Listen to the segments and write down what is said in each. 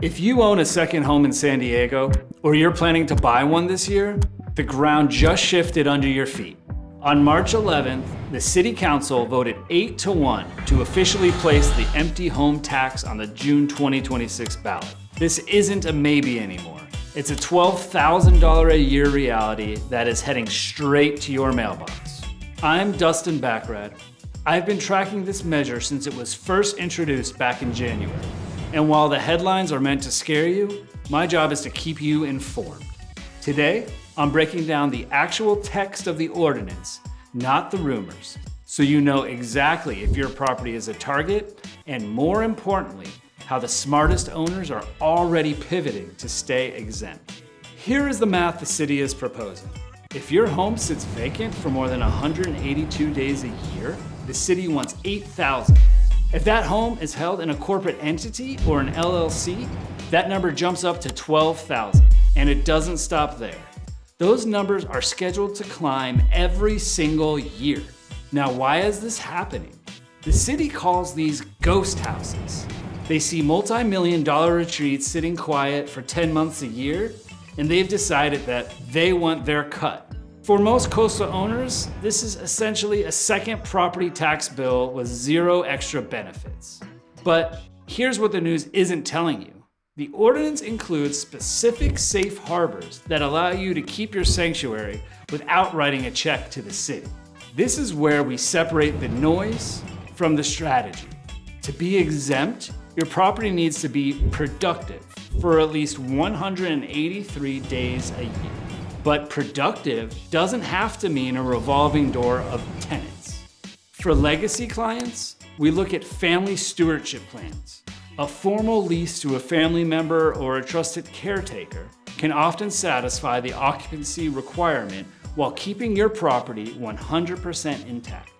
If you own a second home in San Diego, or you're planning to buy one this year, the ground just shifted under your feet. On March 11th, the City Council voted 8-1 to officially place the empty home tax on the June 2026 ballot. This isn't a maybe anymore. It's a $12,000 a year reality that is heading straight to your mailbox. I'm Dustin Backrad. I've been tracking this measure since it was first introduced back in January. And while the headlines are meant to scare you, my job is to keep you informed. Today, I'm breaking down the actual text of the ordinance, not the rumors, so you know exactly if your property is a target, and more importantly, how the smartest owners are already pivoting to stay exempt. Here is the math the city is proposing. If your home sits vacant for more than 182 days a year, the city wants $8,000. If that home is held in a corporate entity or an LLC, that number jumps up to $12,000, and it doesn't stop there. Those numbers are scheduled to climb every single year. Now, why is this happening? The city calls these ghost houses. They see multi-million-dollar retreats sitting quiet for 10 months a year, and they've decided that they want their cut. For most coastal owners, this is essentially a second property tax bill with zero extra benefits. But here's what the news isn't telling you. The ordinance includes specific safe harbors that allow you to keep your sanctuary without writing a check to the city. This is where we separate the noise from the strategy. To be exempt, your property needs to be productive for at least 183 days a year. But productive doesn't have to mean a revolving door of tenants. For legacy clients, we look at family stewardship plans. A formal lease to a family member or a trusted caretaker can often satisfy the occupancy requirement while keeping your property 100% intact.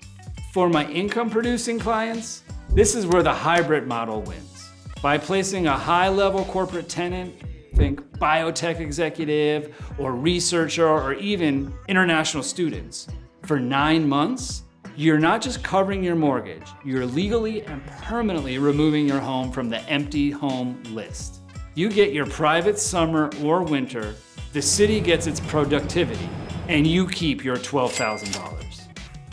For my income-producing clients, this is where the hybrid model wins. By placing a high-level corporate tenant, think biotech executive or researcher or even international students, for 9 months, you're not just covering your mortgage, you're legally and permanently removing your home from the empty home list. You get your private summer or winter, the city gets its productivity, and you keep your $12,000.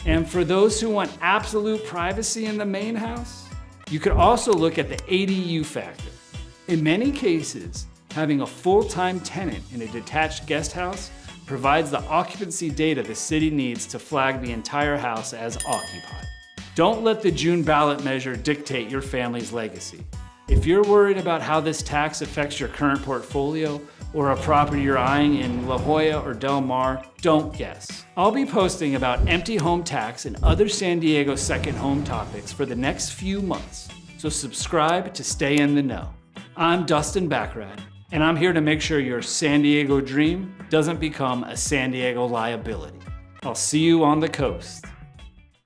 And for those who want absolute privacy in the main house, you could also look at the ADU factor. In many cases, having a full-time tenant in a detached guest house provides the occupancy data the city needs to flag the entire house as occupied. Don't let the June ballot measure dictate your family's legacy. If you're worried about how this tax affects your current portfolio or a property you're eyeing in La Jolla or Del Mar, don't guess. I'll be posting about empty home tax and other San Diego second home topics for the next few months, so subscribe to stay in the know. I'm Dustin Backrad, and I'm here to make sure your San Diego dream doesn't become a San Diego liability. I'll see you on the coast.